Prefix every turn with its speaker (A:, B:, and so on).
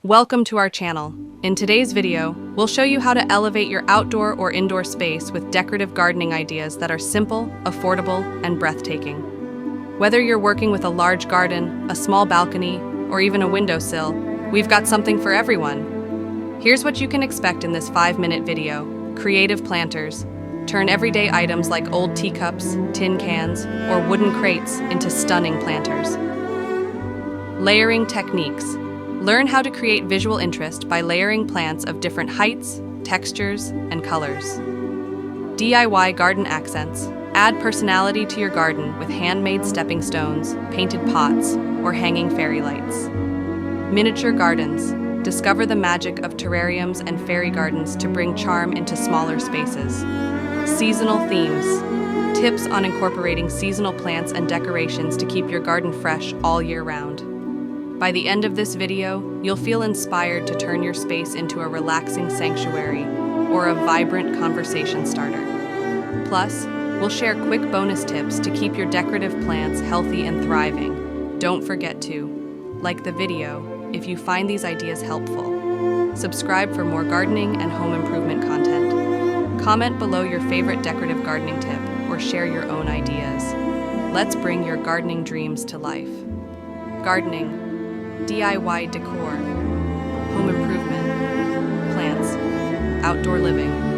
A: Welcome to our channel. In today's video, we'll show you how to elevate your outdoor or indoor space with decorative gardening ideas that are simple, affordable, and breathtaking. Whether you're working with a large garden, a small balcony, or even a windowsill, we've got something for everyone. Here's what you can expect in this 5-minute video. Creative planters. Turn everyday items like old teacups, tin cans, or wooden crates into stunning planters. Layering techniques. Learn how to create visual interest by layering plants of different heights, textures, and colors. DIY garden accents. Add personality to your garden with handmade stepping stones, painted pots, or hanging fairy lights. Miniature gardens. Discover the magic of terrariums and fairy gardens to bring charm into smaller spaces. Seasonal themes. Tips on incorporating seasonal plants and decorations to keep your garden fresh all year round. By the end of this video, you'll feel inspired to turn your space into a relaxing sanctuary or a vibrant conversation starter. Plus, we'll share quick bonus tips to keep your decorative plants healthy and thriving. Don't forget to like the video if you find these ideas helpful. Subscribe for more gardening and home improvement content. Comment below your favorite decorative gardening tip or share your own ideas. Let's bring your gardening dreams to life. Gardening, DIY decor, home improvement, plants, outdoor living.